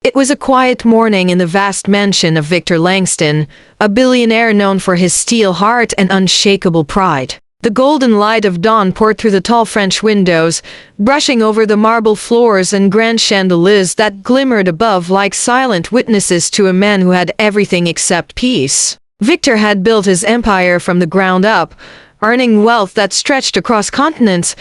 It was a quiet morning in the vast mansion of Victor Langston, a billionaire known for his steel heart and unshakable pride. The golden light of dawn poured through the tall French windows, brushing over the marble floors and grand chandeliers that glimmered above like silent witnesses to a man who had everything except peace. Victor had built his empire from the ground up, earning wealth that stretched across continents,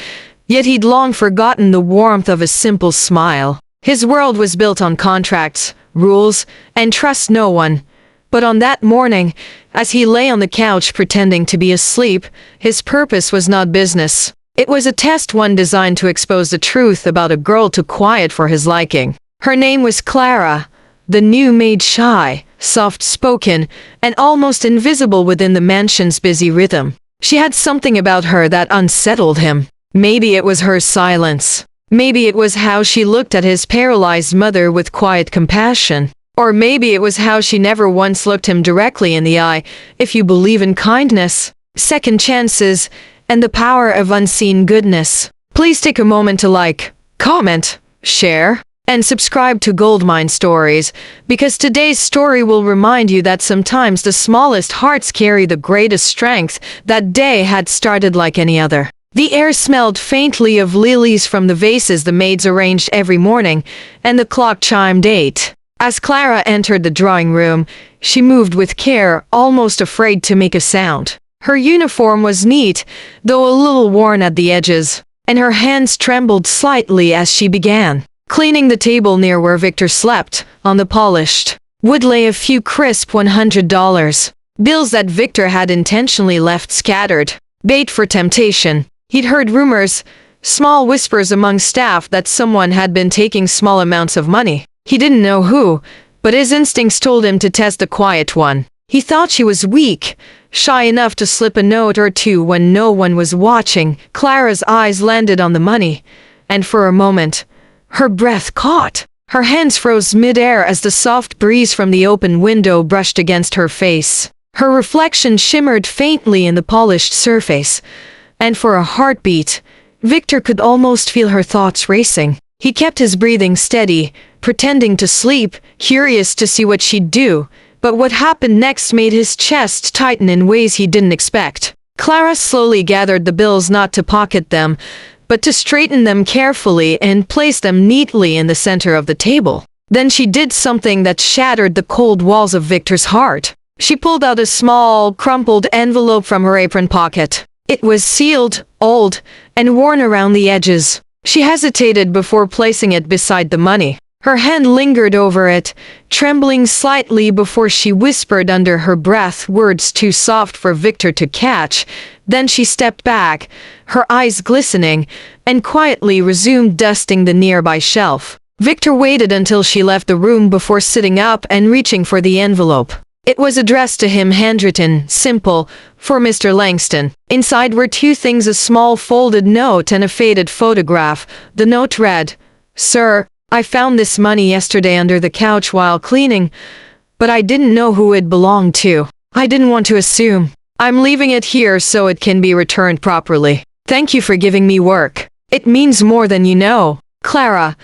yet he'd long forgotten the warmth of a simple smile. His world was built on contracts, rules, and trust no one. But on that morning, as he lay on the couch pretending to be asleep, his purpose was not business. It was a test, one designed to expose the truth about a girl too quiet for his liking. Her name was Clara, the new maid, shy, soft-spoken, and almost invisible within the mansion's busy rhythm. She had something about her that unsettled him. Maybe it was her silence. Maybe it was how she looked at his paralyzed mother with quiet compassion. Or maybe it was how she never once looked him directly in the eye, if you believe in kindness, second chances, and the power of unseen goodness. Please take a moment to like, comment, share, and subscribe to Goldmine Stories, because today's story will remind you that sometimes the smallest hearts carry the greatest strength. That day had started like any other. The air smelled faintly of lilies from the vases the maids arranged every morning, and the clock chimed 8. As Clara entered the drawing room, she moved with care, almost afraid to make a sound. Her uniform was neat, though a little worn at the edges, and her hands trembled slightly as she began. Cleaning the table near where Victor slept, on the polished wood lay a few crisp $100 bills that Victor had intentionally left scattered, bait for temptation. He'd heard rumors, small whispers among staff, that someone had been taking small amounts of money. He didn't know who, but his instincts told him to test the quiet one. He thought she was weak, shy enough to slip a note or two when no one was watching. Clara's eyes landed on the money, and for a moment, her breath caught. Her hands froze mid-air as the soft breeze from the open window brushed against her face. Her reflection shimmered faintly in the polished surface, and for a heartbeat, Victor could almost feel her thoughts racing. He kept his breathing steady, pretending to sleep, curious to see what she'd do, but what happened next made his chest tighten in ways he didn't expect. Clara slowly gathered the bills, not to pocket them, but to straighten them carefully and place them neatly in the center of the table. Then she did something that shattered the cold walls of Victor's heart. She pulled out a small, crumpled envelope from her apron pocket. It was sealed, old, and worn around the edges. She hesitated before placing it beside the money. Her hand lingered over it, trembling slightly before she whispered under her breath words too soft for Victor to catch. Then she stepped back, her eyes glistening, and quietly resumed dusting the nearby shelf. Victor waited until she left the room before sitting up and reaching for the envelope. It was addressed to him, handwritten, simple, for Mr. Langston. Inside were two things: a small folded note and a faded photograph. The note read, "Sir, I found this money yesterday under the couch while cleaning, but I didn't know who it belonged to. I didn't want to assume. I'm leaving it here so it can be returned properly. Thank you for giving me work. It means more than you know." Clara.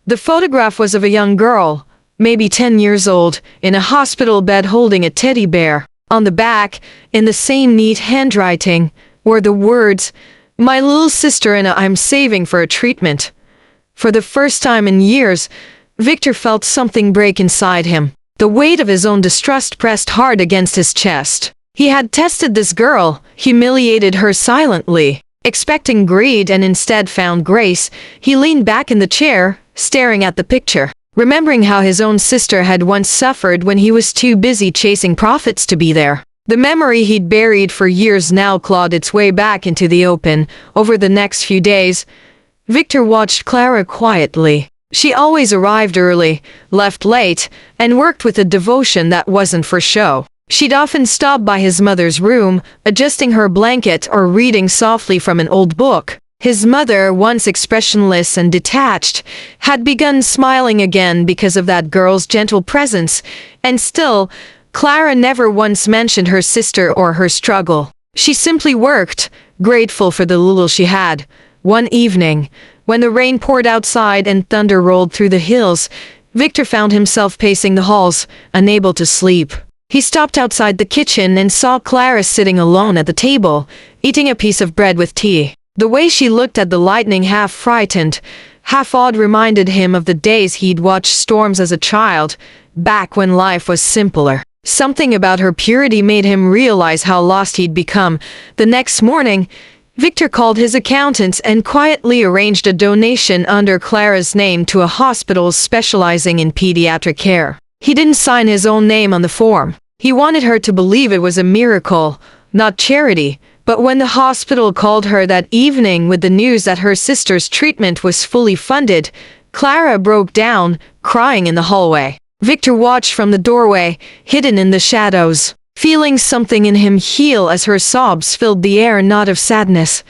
The photograph was of a young girl, maybe 10 years old, in a hospital bed holding a teddy bear. On the back, in the same neat handwriting, were the words, "My little sister and I'm saving for a treatment." For the first time in years, Victor felt something break inside him. The weight of his own distrust pressed hard against his chest. He had tested this girl, humiliated her silently, expecting greed, and instead found grace. He leaned back in the chair, staring at the picture, remembering how his own sister had once suffered when he was too busy chasing profits to be there. The memory he'd buried for years now clawed its way back into the open. Over the next few days, Victor watched Clara quietly. She always arrived early, left late, and worked with a devotion that wasn't for show. She'd often stop by his mother's room, adjusting her blanket or reading softly from an old book. His mother, once expressionless and detached, had begun smiling again because of that girl's gentle presence, and still, Clara never once mentioned her sister or her struggle. She simply worked, grateful for the little she had. One evening, when the rain poured outside and thunder rolled through the hills, Victor found himself pacing the halls, unable to sleep. He stopped outside the kitchen and saw Clara sitting alone at the table, eating a piece of bread with tea. The way she looked at the lightning, half frightened, half awed, reminded him of the days he'd watched storms as a child, back when life was simpler. Something about her purity made him realize how lost he'd become. The next morning, Victor called his accountant and quietly arranged a donation under Clara's name to a hospital specializing in pediatric care. He didn't sign his own name on the form. He wanted her to believe it was a miracle, not charity. But when the hospital called her that evening with the news that her sister's treatment was fully funded, Clara broke down, crying in the hallway. Victor watched from the doorway, hidden in the shadows, feeling something in him heal as her sobs filled the air, not of sadness,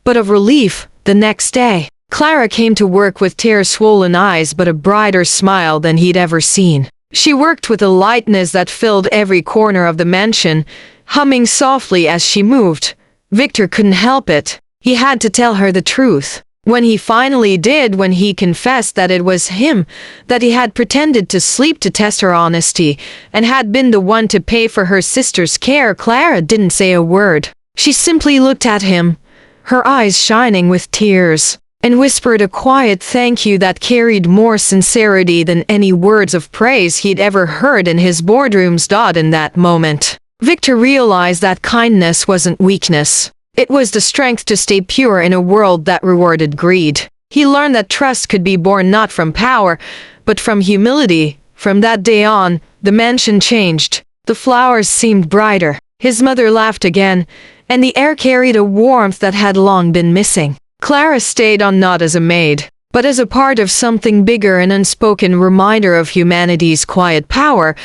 but of relief. The next day, Clara came to work with tear-swollen eyes but a brighter smile than he'd ever seen. She worked with a lightness that filled every corner of the mansion, humming softly as she moved. Victor couldn't help it. He had to tell her the truth. When he finally did, when he confessed that it was him, that he had pretended to sleep to test her honesty, and had been the one to pay for her sister's care, Clara didn't say a word. She simply looked at him, her eyes shining with tears, and whispered a quiet thank you that carried more sincerity than any words of praise he'd ever heard in his boardrooms. In that moment, Victor realized that kindness wasn't weakness. It was the strength to stay pure in a world that rewarded greed. He learned that trust could be born not from power, but from humility. From that day on, the mansion changed. The flowers seemed brighter. His mother laughed again, and the air carried a warmth that had long been missing. Clara stayed on not as a maid, but as a part of something bigger, an unspoken reminder of humanity's quiet power.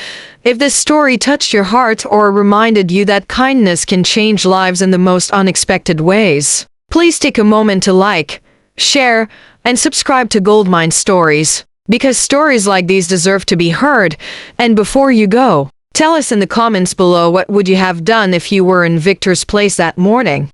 If this story touched your heart or reminded you that kindness can change lives in the most unexpected ways, please take a moment to like, share, and subscribe to Goldmine Stories, because stories like these deserve to be heard. And before you go, tell us in the comments below, what would you have done if you were in Victor's place that morning?